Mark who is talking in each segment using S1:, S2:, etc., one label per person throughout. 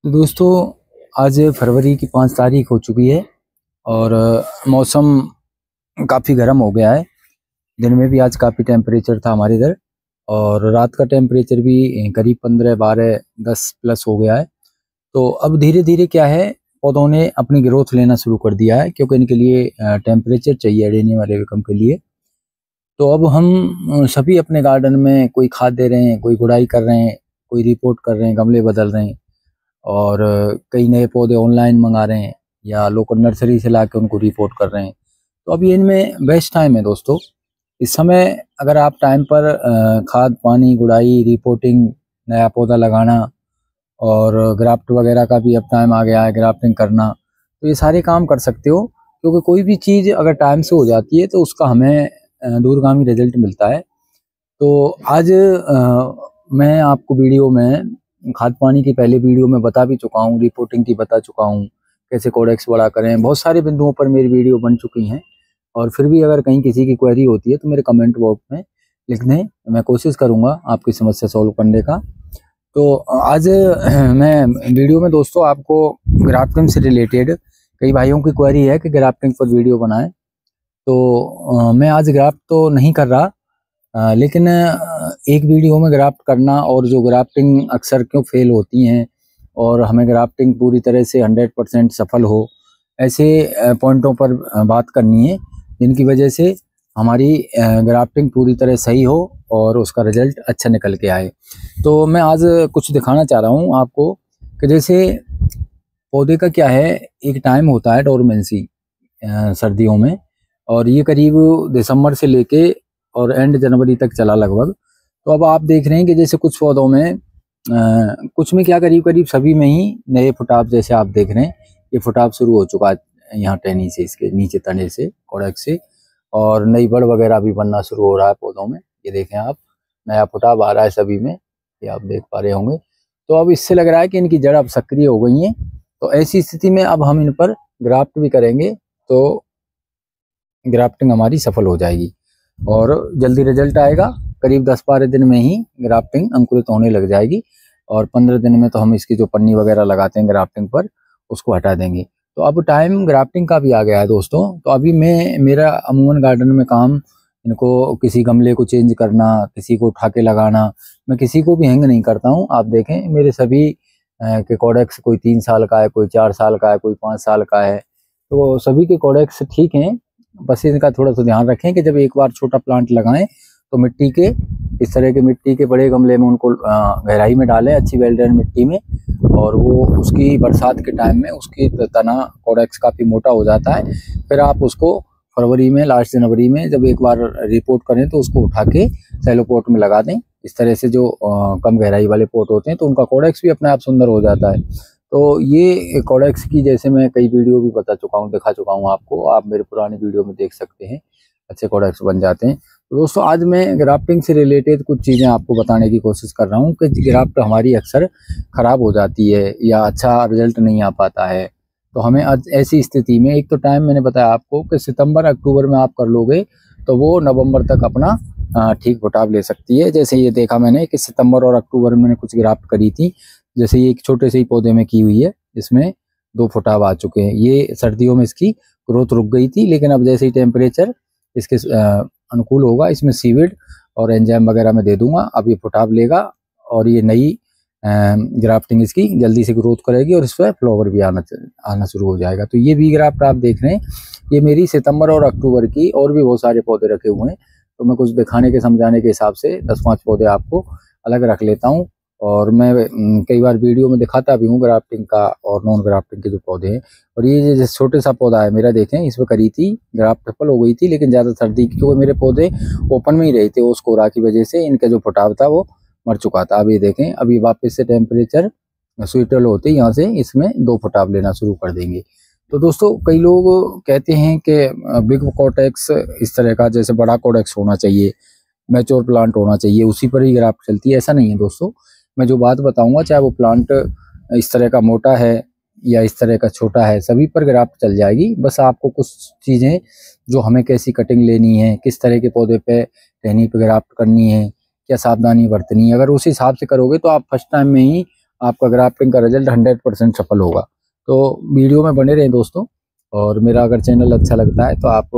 S1: तो दोस्तों, आज फरवरी की 5 तारीख हो चुकी है और मौसम काफ़ी गर्म हो गया है। दिन में भी आज काफ़ी टेम्परेचर था हमारे इधर और रात का टेम्परेचर भी करीब 15, 12, 10 प्लस हो गया है। तो अब धीरे-धीरे क्या है, पौधों ने अपनी ग्रोथ लेना शुरू कर दिया है क्योंकि इनके लिए टेम्परेचर चाहिए एडेनियम अरेबिकम के लिए। तो अब हम सभी अपने गार्डन में कोई खाद दे रहे हैं, कोई गुड़ाई कर रहे हैं, कोई रिपोर्ट कर रहे हैं, गमले बदल रहे हैं और कई नए पौधे ऑनलाइन मंगा रहे हैं या लोकल नर्सरी से लाके उनको रिपोर्ट कर रहे हैं। तो अभी इनमें बेस्ट टाइम है दोस्तों। इस समय अगर आप टाइम पर खाद, पानी, गुड़ाई, रिपोर्टिंग, नया पौधा लगाना और ग्राफ्ट वगैरह का भी अब टाइम आ गया है, ग्राफ्टिंग करना, तो ये सारे काम कर सकते हो क्योंकि कोई भी चीज़ अगर टाइम से हो जाती है तो उसका हमें दूरगामी रिजल्ट मिलता है। तो आज मैं आपको वीडियो में खाद पानी की पहले वीडियो में बता भी चुका हूँ, रिपोर्टिंग की बता चुका हूँ, कैसे कोडेक्स बड़ा करें। बहुत सारे बिंदुओं पर मेरी वीडियो बन चुकी हैं और फिर भी अगर कहीं किसी की क्वेरी होती है तो मेरे कमेंट बॉक्स में लिख दें, मैं कोशिश करूँगा आपकी समस्या सॉल्व करने का। तो आज मैं वीडियो में दोस्तों आपको ग्राफ्टिंग से रिलेटेड कई भाइयों की क्वेरी है कि ग्राफ्टिंग पर वीडियो बनाएं। तो मैं आज ग्राफ्ट तो नहीं कर रहा, लेकिन एक वीडियो में ग्राफ्ट करना और जो ग्राफ्टिंग अक्सर क्यों फेल होती हैं और हमें ग्राफ्टिंग पूरी तरह से 100% सफल हो, ऐसे पॉइंटों पर बात करनी है जिनकी वजह से हमारी ग्राफ्टिंग पूरी तरह सही हो और उसका रिजल्ट अच्छा निकल के आए। तो मैं आज कुछ दिखाना चाह रहा हूँ आपको कि जैसे पौधे का क्या है, एक टाइम होता है डोरमेंसी सर्दियों में, और ये करीब दिसंबर से लेके और एंड जनवरी तक चला लगभग। तो अब आप देख रहे हैं कि जैसे कुछ पौधों में कुछ में क्या करीब करीब सभी में ही नए फुटाव, जैसे आप देख रहे हैं ये फुटाव शुरू हो चुका है यहाँ टहनी से, इसके नीचे तने से, कोड़क से, और नई बड़ वगैरह भी बनना शुरू हो रहा है पौधों में। ये देखें आप, नया फुटाव आ रहा है सभी में, ये आप देख पा रहे होंगे। तो अब इससे लग रहा है कि इनकी जड़ अब सक्रिय हो गई हैं। तो ऐसी स्थिति में अब हम इन पर ग्राफ्ट भी करेंगे तो ग्राफ्टिंग हमारी सफल हो जाएगी और जल्दी रिजल्ट आएगा। करीब 10-12 दिन में ही ग्राफ्टिंग अंकुरित होने लग जाएगी और 15 दिन में तो हम इसकी जो पन्नी वगैरह लगाते हैं ग्राफ्टिंग पर, उसको हटा देंगे। तो अब टाइम ग्राफ्टिंग का भी आ गया है दोस्तों। तो अभी मेरा अमूमन गार्डन में काम, इनको किसी गमले को चेंज करना, किसी को उठा के लगाना, मैं किसी को भी हैंग नहीं करता हूँ। आप देखें मेरे सभी के कोडेक्स, कोई 3 साल का है, कोई 4 साल का है, कोई 5 साल का है, तो सभी के कोडेक्स ठीक हैं। बस इनका थोड़ा सा ध्यान रखें कि जब एक बार छोटा प्लांट लगाएं तो मिट्टी के, इस तरह के मिट्टी के बड़े गमले में उनको गहराई में डालें, अच्छी वेल ड्रेन मिट्टी में, और वो उसकी बरसात के टाइम में उसकी तना कोडेक्स काफ़ी मोटा हो जाता है। फिर आप उसको फरवरी में, लास्ट जनवरी में जब एक बार रिपोर्ट करें तो उसको उठा के सैलो पोट में लगा दें। इस तरह से जो कम गहराई वाले पोट होते हैं तो उनका कोडेक्स भी अपने आप सुंदर हो जाता है। तो ये कोडेक्स की जैसे मैं कई वीडियो भी बता चुका हूँ, दिखा चुका हूँ आपको, आप मेरे पुरानी वीडियो में देख सकते हैं, अच्छे कोडेक्स बन जाते हैं। तो दोस्तों, आज मैं ग्राफ्टिंग से रिलेटेड कुछ चीज़ें आपको बताने की कोशिश कर रहा हूँ कि ग्राफ्ट हमारी अक्सर ख़राब हो जाती है या अच्छा रिजल्ट नहीं आ पाता है। तो हमें आज ऐसी स्थिति में, एक तो टाइम मैंने बताया आपको कि सितंबर अक्टूबर में आप कर लोगे तो वो नवंबर तक अपना ठीक फुटाव ले सकती है। जैसे ये देखा मैंने कि सितंबर और अक्टूबर में मैंने कुछ ग्राफ्ट करी थी, जैसे ये एक छोटे से ही पौधे में की हुई है, इसमें 2 फुटाव आ चुके हैं। ये सर्दियों में इसकी ग्रोथ रुक गई थी, लेकिन अब जैसे ही टेम्परेचर इसके अनुकूल होगा, इसमें सीविड और एंजाइम वगैरह में दे दूंगा, अब ये फुटाव लेगा और ये नई ग्राफ्टिंग इसकी जल्दी से ग्रोथ करेगी और इस पर फ्लावर भी आना शुरू हो जाएगा। तो ये भी ग्राफ्ट आप देख रहे हैं, ये मेरी सितंबर और अक्टूबर की, और भी बहुत सारे पौधे रखे हुए हैं। तो मैं कुछ दिखाने के समझाने के हिसाब से 10-5 पौधे आपको अलग रख लेता हूँ और मैं कई बार वीडियो में दिखाता भी हूँ ग्राफ्टिंग का और नॉन ग्राफ्टिंग के जो पौधे हैं। और ये जो छोटे सा पौधा है मेरा, देखें इसमें करी थी ग्राफ्ट, सफल हो गई थी, लेकिन ज़्यादा सर्दी क्योंकि मेरे पौधे ओपन में ही रहे थे, उस कोहरा की वजह से इनका जो फुटाव था वो मर चुका था। अब ये देखें, अभी वापस से टेम्परेचर स्वीटल होते यहाँ से इसमें 2 फुटाव लेना शुरू कर देंगे। तो दोस्तों, कई लोग कहते हैं कि बिग कोडेक्स इस तरह का, जैसे बड़ा कोडेक्स होना चाहिए, मैच्योर प्लांट होना चाहिए, उसी पर ही ग्राफ्ट चलती है। ऐसा नहीं है दोस्तों। मैं जो बात बताऊंगा, चाहे वो प्लांट इस तरह का मोटा है या इस तरह का छोटा है, सभी पर ग्राफ्ट चल जाएगी। बस आपको कुछ चीज़ें, जो हमें कैसी कटिंग लेनी है, किस तरह के पौधे पे टहनी पे ग्राफ्ट करनी है, क्या सावधानी बरतनी है, अगर उस हिसाब से करोगे तो आप फर्स्ट टाइम में ही आपका ग्राफ्टिंग का रिजल्ट 100% सफल होगा। तो वीडियो में बने रहें दोस्तों, और मेरा अगर चैनल अच्छा लगता है तो आप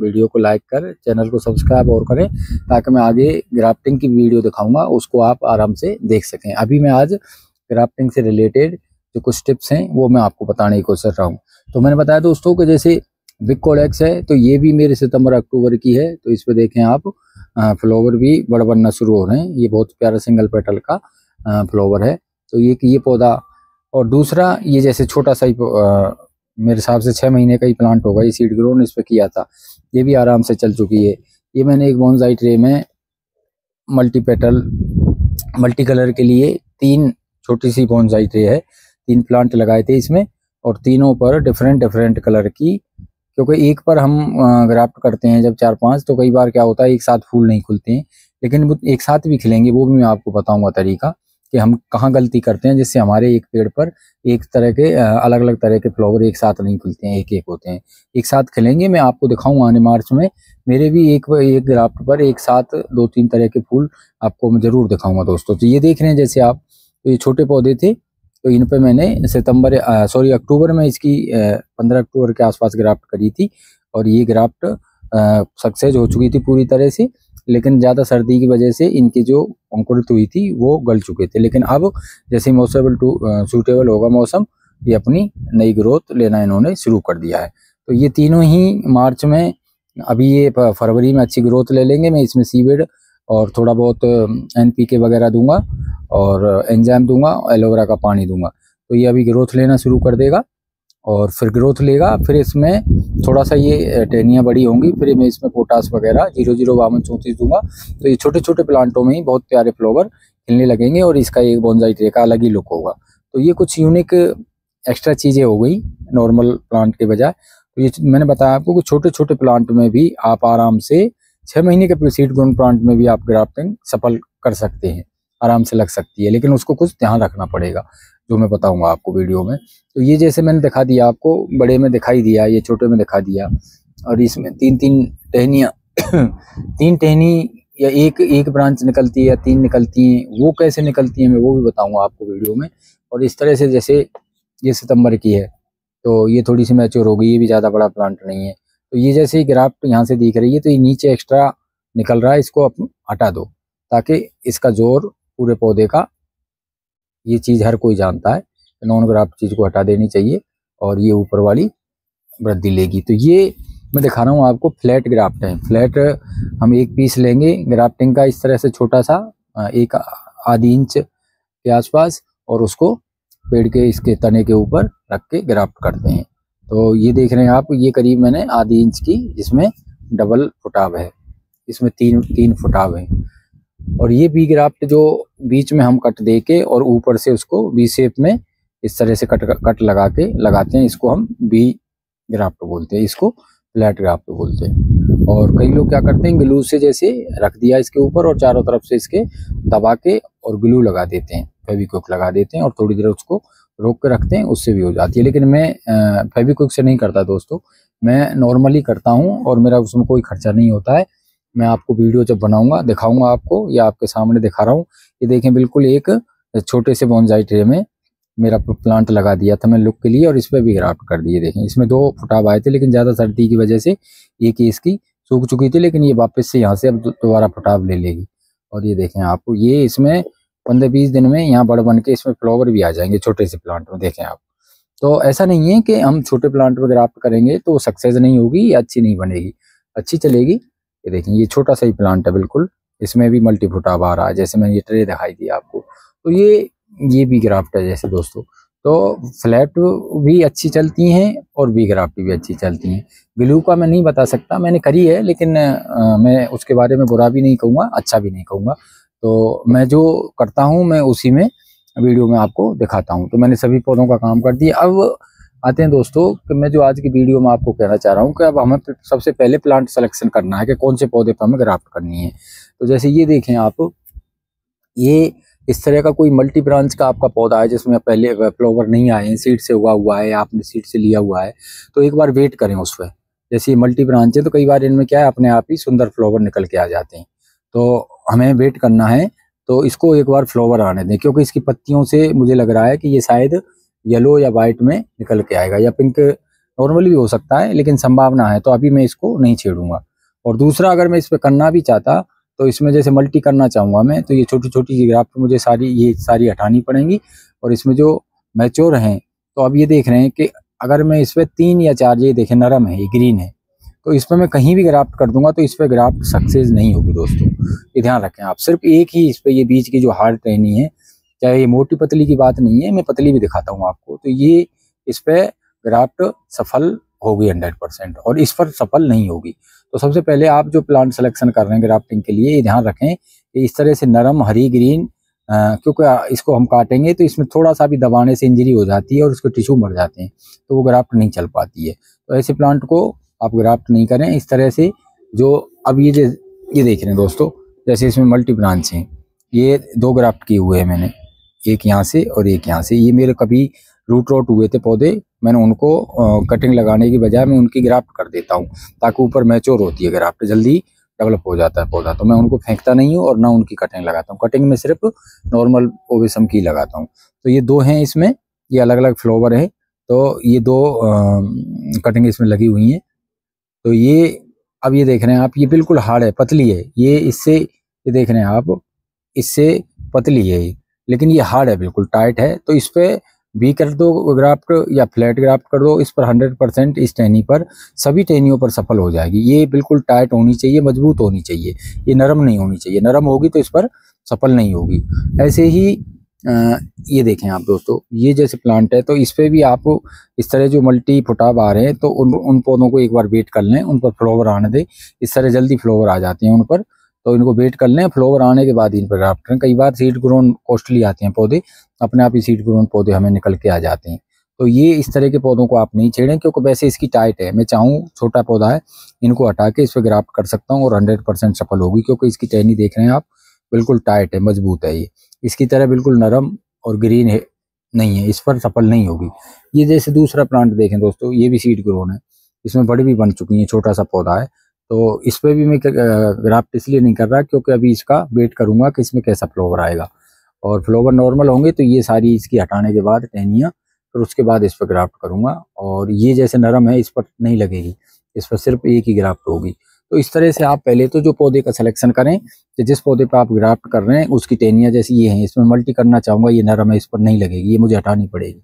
S1: वीडियो को लाइक कर चैनल को सब्सक्राइब और करें, ताकि मैं आगे ग्राफ्टिंग की वीडियो दिखाऊंगा उसको आप आराम से देख सकें। अभी मैं आज ग्राफ्टिंग से रिलेटेड जो कुछ टिप्स हैं वो मैं आपको बताने की कोशिश कर रहा हूँ। तो मैंने बताया दोस्तों कि जैसे बिग कोडेक्स है, तो ये भी मेरे सितंबर अक्टूबर की है। तो इस पे देखें आप फ्लावर भी बड़ बनना शुरू हो रहे हैं। ये बहुत प्यारा सिंगल पेटल का फ्लावर है। तो ये पौधा, और दूसरा ये जैसे छोटा सा ही मेरे हिसाब से 6 महीने का ही प्लांट होगा। ये सीड ग्रोन इस पे किया था, ये भी आराम से चल चुकी है। ये मैंने एक बोनसाई ट्रे में मल्टी पेटल मल्टी कलर के लिए 3 छोटी सी बोनसाई ट्रे है, 3 प्लांट लगाए थे इसमें, और तीनों पर डिफरेंट कलर की, क्योंकि एक पर हम ग्राफ्ट करते हैं जब 4-5, तो कई बार क्या होता है एक साथ फूल नहीं खुलते हैं, लेकिन वो एक साथ भी खिलेंगे। वो भी मैं आपको बताऊंगा तरीका कि हम कहाँ गलती करते हैं, जिससे हमारे एक पेड़ पर एक तरह के अलग अलग तरह के फ्लावर एक साथ नहीं खुलते हैं, एक एक होते हैं, एक साथ खिलेंगे। मैं आपको दिखाऊंगा आने मार्च में मेरे भी एक ग्राफ्ट पर एक साथ 2-3 तरह के फूल आपको मैं जरूर दिखाऊंगा दोस्तों। तो ये देख रहे हैं जैसे आप, तो ये छोटे पौधे थे, तो इन पे मैंने अक्टूबर में इसकी 15 अक्टूबर के आसपास ग्राफ्ट करी थी, और ये ग्राफ्ट सक्सेस हो चुकी थी पूरी तरह से। लेकिन ज़्यादा सर्दी की वजह से इनकी जो अंकुरित हुई थी वो गल चुके थे, लेकिन अब जैसे सूटेबल होगा मौसम, ये अपनी नई ग्रोथ लेना इन्होंने शुरू कर दिया है। तो ये तीनों ही मार्च में, अभी ये फरवरी में अच्छी ग्रोथ ले लेंगे। मैं इसमें सीवेड और थोड़ा बहुत NPK वगैरह दूंगा, और एंजाइम दूंगा, एलोवेरा का पानी दूंगा। तो ये अभी ग्रोथ लेना शुरू कर देगा, और फिर ग्रोथ लेगा, फिर इसमें थोड़ा सा ये टहनियाँ बड़ी होंगी, फिर मैं इसमें पोटास वगैरह 005234 दूंगा। तो ये छोटे छोटे प्लांटों में ही बहुत प्यारे फ्लावर खिलने लगेंगे, और इसका एक बोनसाई ट्रे का अलग ही लुक होगा। तो ये कुछ यूनिक एक्स्ट्रा चीज़ें हो गई नॉर्मल प्लांट के बजाय। तो ये मैंने बताया आपको कि छोटे छोटे प्लांट में भी आप आराम से 6 महीने के सीड ग्रोन प्लांट में भी आप ग्राफ्टिंग सफल कर सकते हैं, आराम से लग सकती है, लेकिन उसको कुछ ध्यान रखना पड़ेगा जो मैं बताऊंगा आपको वीडियो में। तो ये जैसे मैंने दिखा दिया आपको, बड़े में दिखाई दिया, ये छोटे में दिखा दिया, और इसमें 3-3 टहनियाँ 3 टहनी या एक ब्रांच निकलती है या 3 निकलती हैं, वो कैसे निकलती हैं मैं वो भी बताऊंगा आपको वीडियो में। और इस तरह से जैसे ये सितंबर की है, तो ये थोड़ी सी मैच्योर हो गई, ये भी ज़्यादा बड़ा प्लांट नहीं है। तो ये जैसे ही ग्राफ्ट यहाँ से दिख रही है, तो ये नीचे एक्स्ट्रा निकल रहा है, इसको आप हटा दो, ताकि इसका जोर पूरे पौधे का, ये चीज़ हर कोई जानता है, नॉन ग्राफ्ट चीज़ को हटा देनी चाहिए, और ये ऊपर वाली वृद्धि लेगी। तो ये मैं दिखा रहा हूँ आपको, फ्लैट ग्राफ्ट है। फ्लैट हम एक पीस लेंगे ग्राफ्टिंग का, इस तरह से छोटा सा, 1 आधी इंच के आसपास, और उसको पेड़ के इसके तने के ऊपर रख के ग्राफ्ट करते हैं। तो ये देख रहे हैं आप, ये करीब मैंने आधी इंच की, जिसमें डबल फुटाव है, इसमें 3 फुटाव है। और ये बी ग्राफ्ट जो बीच में हम कट दे के और ऊपर से उसको वी शेप में इस तरह से कट लगा के लगाते हैं, इसको हम बी ग्राफ्ट बोलते हैं, इसको फ्लैट ग्राफ्ट बोलते हैं। और कई लोग क्या करते हैं, ग्लू से जैसे रख दिया इसके ऊपर, और चारों तरफ से इसके दबा के और ग्लू लगा देते हैं, फेविक्विक लगा देते हैं, और थोड़ी देर उसको रोक के रखते हैं, उससे भी हो जाती है। लेकिन मैं फेविक्विक से नहीं करता दोस्तों, मैं नॉर्मली करता हूँ, और मेरा उसमें कोई खर्चा नहीं होता है। मैं आपको वीडियो जब बनाऊंगा दिखाऊंगा आपको, या आपके सामने दिखा रहा हूँ। ये देखें, बिल्कुल एक छोटे से बोनसाई ट्रे में मेरा प्लांट लगा दिया था मैं लुक के लिए, और इस पर भी ग्राफ्ट कर दिए। देखें, इसमें 2 फुटाव आए थे, लेकिन ज़्यादा सर्दी की वजह से एक ही इसकी सूख चुकी थी, लेकिन ये वापस से यहाँ से अब दोबारा फुटाव ले लेगी। और ये देखें आप, ये इसमें 15-20 दिन में यहाँ बड़ बन के इसमें फ्लावर भी आ जाएंगे छोटे से प्लांट में, देखें आप। तो ऐसा नहीं है कि हम छोटे प्लांट पर ग्राफ्ट करेंगे तो सक्सेस नहीं होगी या अच्छी नहीं बनेगी, अच्छी चलेगी। ये देखें, ये छोटा सा ही प्लांट है बिल्कुल, इसमें भी मल्टी फुटाव आ रहा है, जैसे मैंने ये ट्रे दिखाई दी आपको। तो ये भी ग्राफ्ट है जैसे दोस्तों। तो फ्लैट भी अच्छी चलती हैं, और बी ग्राफ्ट भी अच्छी चलती हैं। ग्लू का मैं नहीं बता सकता, मैंने करी है, लेकिन मैं उसके बारे में बुरा भी नहीं कहूँगा, अच्छा भी नहीं कहूँगा। तो मैं जो करता हूँ मैं उसी में वीडियो में आपको दिखाता हूँ। तो मैंने सभी पौधों का काम कर दिया। अब आते हैं दोस्तों कि मैं जो आज की वीडियो में आपको कहना चाह रहा हूँ कि अब हमें सबसे पहले प्लांट सिलेक्शन करना है कि कौन से पौधे पर हमें ग्राफ्ट करनी है। तो जैसे ये देखें आप, ये इस तरह का कोई मल्टी ब्रांच का आपका पौधा है जिसमें पहले फ्लावर नहीं आए हैं, सीड से उगा हुआ है, आपने सीड से लिया हुआ है, तो एक बार वेट करें उस पर। जैसे ये मल्टी ब्रांच है, तो कई बार इनमें क्या है, अपने आप ही सुंदर फ्लावर निकल के आ जाते हैं। तो हमें वेट करना है तो इसको एक बार फ्लावर आने दें, क्योंकि इसकी पत्तियों से मुझे लग रहा है कि ये शायद येलो या वाइट में निकल के आएगा, या पिंक नॉर्मली भी हो सकता है, लेकिन संभावना है, तो अभी मैं इसको नहीं छेड़ूंगा। और दूसरा, अगर मैं इस पर करना भी चाहता तो इसमें जैसे मल्टी करना चाहूँगा मैं, तो ये छोटी छोटी ग्राफ्ट मुझे ये सारी हटानी पड़ेंगी। और इसमें जो मैच्योर हैं, तो अब ये देख रहे हैं कि अगर मैं इस पर 3 या 4, ये देखें नरम है, ये ग्रीन है, तो इस पर मैं कहीं भी ग्राफ्ट कर दूंगा तो इस पर ग्राफ्ट सक्सेस नहीं होगी दोस्तों, ये ध्यान रखें आप। सिर्फ एक ही इस पर ये बीच की जो हार्ड टहनी है, चाहे ये मोटी पतली की बात नहीं है, मैं पतली भी दिखाता हूँ आपको, तो ये इस पर ग्राफ्ट सफल होगी 100%, और इस पर सफल नहीं होगी। तो सबसे पहले आप जो प्लांट सिलेक्शन कर रहे हैं ग्राफ्टिंग के लिए, ये ध्यान रखें कि इस तरह से नरम हरी ग्रीन, क्योंकि इसको हम काटेंगे तो इसमें थोड़ा सा भी दबाने से इंजरी हो जाती है और उसके टिश्यू मर जाते हैं, तो वो ग्राफ्ट नहीं चल पाती है। तो ऐसे प्लांट को आप ग्राफ्ट नहीं करें इस तरह से। जो अब ये देख रहे हैं दोस्तों, जैसे इसमें मल्टी ब्रांच हैं, ये 2 ग्राफ्ट किए हुए हैं मैंने, एक यहाँ से और एक यहाँ से। ये मेरे कभी रूट रॉट हुए थे पौधे, मैंने उनको कटिंग लगाने की बजाय मैं उनकी ग्राफ्ट कर देता हूँ, ताकि ऊपर मैच्योर होती है ग्राफ्ट, जल्दी डेवलप हो जाता है पौधा, तो मैं उनको फेंकता नहीं हूँ और ना उनकी कटिंग लगाता हूँ। कटिंग में सिर्फ नॉर्मल ओवेसम की लगाता हूँ। तो ये 2 हैं इसमें, ये अलग अलग फ्लावर है, तो ये 2 कटिंग इसमें लगी हुई हैं। तो ये अब ये देख रहे हैं आप, ये बिल्कुल हार्ड है, पतली है, ये इससे, ये देख रहे हैं आप, इससे पतली है ये, लेकिन ये हार्ड है, बिल्कुल टाइट है। तो इस पे भी कर दो ग्राफ्ट या फ्लैट ग्राफ्ट कर दो, इस पर 100% इस टहनी पर, सभी टहनियों पर सफल हो जाएगी। ये बिल्कुल टाइट होनी चाहिए, मजबूत होनी चाहिए, ये नरम नहीं होनी चाहिए। नरम होगी तो इस पर सफल नहीं होगी। ऐसे ही ये देखें आप दोस्तों, ये जैसे प्लांट है, तो इस पे भी आप इस तरह जो मल्टी फुटाव आ रहे हैं, तो उन पौधों को एक बार वेट कर लें, उन पर फ्लावर आने दें। इस तरह जल्दी फ्लावर आ जाते हैं उन पर, तो इनको वेट कर लें, फ्लावर आने के बाद इन पर ग्राफ्ट करें। कई बार सीड ग्रोन कॉस्टली आते हैं पौधे, अपने आप ही सीड ग्रोन पौधे हमें निकल के आ जाते हैं। तो ये इस तरह के पौधों को आप नहीं छेड़ें, क्योंकि वैसे इसकी टाइट है। मैं चाहूँ छोटा पौधा है, इनको हटा के इस पर ग्राफ्ट कर सकता हूँ और 100% सफल होगी, क्योंकि इसकी टहनी देख रहे हैं आप, बिल्कुल टाइट है, मजबूत है। ये इसकी तरह बिल्कुल नरम और ग्रीन है नहीं है, इस पर सफल नहीं होगी। ये जैसे दूसरा प्लांट देखें दोस्तों, ये भी सीड ग्रोन है, इसमें बड़ी भी बन चुकी है, छोटा सा पौधा है। तो इस पर भी मैं ग्राफ्ट इसलिए नहीं कर रहा क्योंकि अभी इसका वेट करूंगा कि इसमें कैसा फ्लावर आएगा, और फ्लावर नॉर्मल होंगे तो ये सारी इसकी हटाने के बाद टहनियाँ, फिर उसके बाद इस पर ग्राफ्ट करूंगा। और ये जैसे नरम है, इस पर नहीं लगेगी, इस पर सिर्फ एक ही ग्राफ्ट होगी। तो इस तरह से आप पहले तो जो पौधे का सिलेक्शन करें, कि जिस पौधे पर आप ग्राफ्ट कर रहे हैं उसकी टहनियाँ जैसी ये हैं, इसमें मल्टी करना चाहूँगा, ये नरम है, इस पर नहीं लगेगी, ये मुझे हटानी पड़ेगी।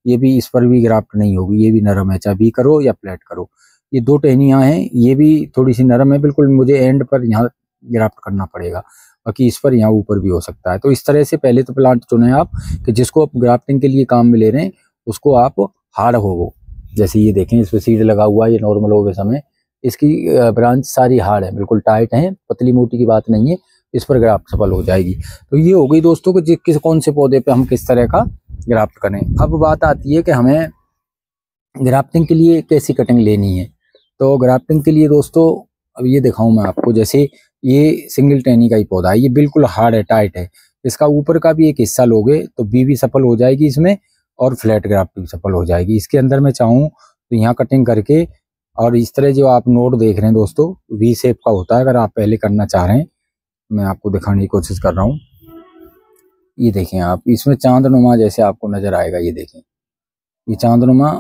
S1: ये भी, इस पर भी ग्राफ्ट नहीं होगी, ये भी नरम है, चाहे बी करो या प्लेट करो। ये 2 टहनियाँ हैं, ये भी थोड़ी सी नरम है, बिल्कुल मुझे एंड पर यहाँ ग्राफ्ट करना पड़ेगा, बाकी इस पर यहाँ ऊपर भी हो सकता है। तो इस तरह से पहले तो प्लांट चुने आप कि जिसको आप ग्राफ्टिंग के लिए काम में ले रहे हैं उसको आप हार्ड हो वो। जैसे ये देखें, इस पर सीड लगा हुआ है, ये नॉर्मल हो गए समय, इसकी ब्रांच सारी हार्ड है, बिल्कुल टाइट है, पतली मोटी की बात नहीं है, इस पर ग्राफ्ट सफल हो जाएगी। तो ये हो गई दोस्तों कि कौन से पौधे पे हम किस तरह का ग्राफ्ट करें। अब बात आती है कि हमें ग्राफ्टिंग के लिए कैसी कटिंग लेनी है। तो ग्राफ्टिंग के लिए दोस्तों, अब ये दिखाऊं मैं आपको, जैसे ये सिंगल टहनी का ही पौधा है, ये बिल्कुल हार्ड है, टाइट है, इसका ऊपर का भी एक हिस्सा लोगे तो बी भी सफल हो जाएगी इसमें, और फ्लैट ग्राफ्ट भी सफल हो जाएगी। इसके अंदर मैं चाहूँ तो यहाँ कटिंग करके, और इस तरह जो आप नोट देख रहे हैं दोस्तों, वी शेप का होता है, अगर आप पहले करना चाह रहे हैं, मैं आपको दिखाने की कोशिश कर रहा हूँ। ये देखें आप, इसमें चांदनुमा जैसे आपको नजर आएगा, ये देखें, ये चांदनुमा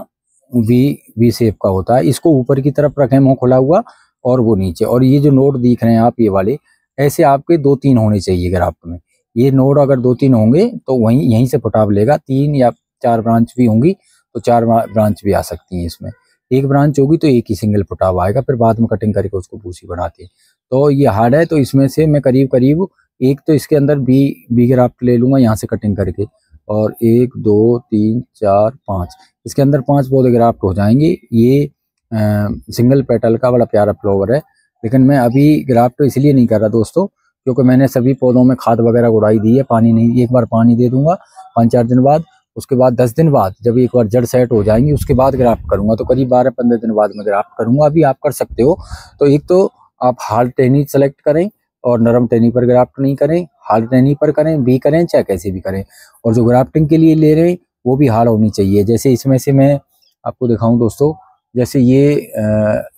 S1: वी शेप का होता है। इसको ऊपर की तरफ रखें मुंह खुला हुआ, और वो नीचे, और ये जो नोड दिख रहे हैं आप, ये वाले ऐसे आपके 2-3 होने चाहिए ग्राफ्ट में। ये नोड अगर 2-3 होंगे तो यहीं से फुटाव लेगा। 3 या 4 ब्रांच भी होंगी तो 4 ब्रांच भी आ सकती हैं इसमें। एक ब्रांच होगी तो एक ही सिंगल फुटाव आएगा, फिर बाद में कटिंग करके उसको भूसी बनाते हैं। तो ये हार्ड है, तो इसमें से मैं करीब करीब एक तो इसके अंदर बी ग्राफ्ट ले लूंगा यहाँ से कटिंग करके, और 1 2 3 4 5, इसके अंदर 5 पौधे ग्राफ्ट हो जाएंगे। ये सिंगल पेटल का बड़ा प्यारा फ्लावर है, लेकिन मैं अभी ग्राफ्ट इसलिए नहीं कर रहा दोस्तों, क्योंकि मैंने सभी पौधों में खाद वगैरह उड़ाई दी है, पानी नहीं, एक बार पानी दे दूंगा 5-4 दिन बाद, उसके बाद 10 दिन बाद जब एक बार जड़ सेट हो जाएंगी उसके बाद ग्राफ्ट करूंगा, तो करीब 12-15 दिन बाद में ग्राफ्ट करूंगा। अभी आप कर सकते हो। तो एक तो आप हार्ड टहनी सेलेक्ट करें और नरम टहनी पर ग्राफ्ट नहीं करें, हार्ड टहनी पर करें, बी करें, चाहे कैसे भी करें। और जो ग्राफ्टिंग के लिए ले रहे हैं वो भी हार्ड होनी चाहिए। जैसे इसमें से मैं आपको दिखाऊं दोस्तों, जैसे ये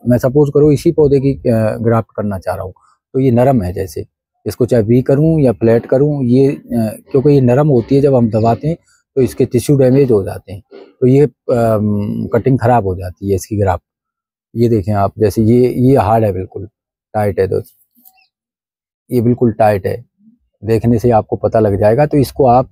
S1: मैं सपोज करो इसी पौधे की ग्राफ्ट करना चाह रहा हूँ, तो ये नरम है, जैसे इसको चाहे वी करूं या फ्लैट करूं, ये क्योंकि ये नरम होती है, जब हम दबाते हैं तो इसके टिश्यू डैमेज हो जाते हैं, तो ये कटिंग खराब हो जाती है इसकी ग्राफ्ट। ये देखें आप, जैसे ये हार्ड है, बिल्कुल टाइट है दोस्त, ये बिल्कुल टाइट है, देखने से आपको पता लग जाएगा। तो इसको आप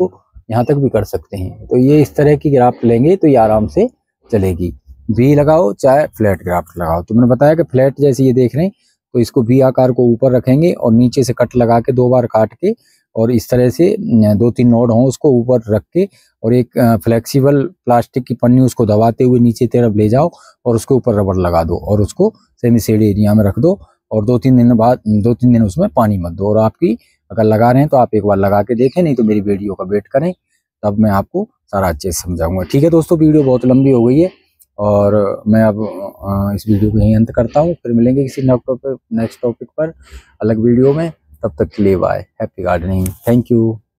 S1: यहाँ तक भी कर सकते हैं। तो ये इस तरह की ग्राफ्ट लेंगे तो ये आराम से चलेगी। वी लगाओ चाहे फ्लैट ग्राफ्ट लगाओ। तो मैंने बताया कि फ्लैट जैसे ये देख रहे हैं, तो इसको वी आकार को ऊपर रखेंगे और नीचे से कट लगा के 2 बार काट के, और इस तरह से 2-3 नोड हों उसको ऊपर रख के, और एक फ्लेक्सिबल प्लास्टिक की पन्नी उसको दबाते हुए नीचे तरफ ले जाओ और उसके ऊपर रबड़ लगा दो और उसको सेमी शेड एरिया में रख दो। और 2-3 दिन बाद 2-3 दिन उसमें पानी मत दो। और आपकी अगर लगा रहे हैं तो आप एक बार लगा के देखें, नहीं तो मेरी वीडियो का वेट करें, तब मैं आपको सारा अच्छे से समझाऊंगा। ठीक है दोस्तों, वीडियो बहुत लंबी हो गई है और मैं अब इस वीडियो को यहीं अंत करता हूँ। फिर मिलेंगे किसी नेक्स्ट टॉपिक पर अलग वीडियो में। तब तक के लिए bye, happy gardening, thank you.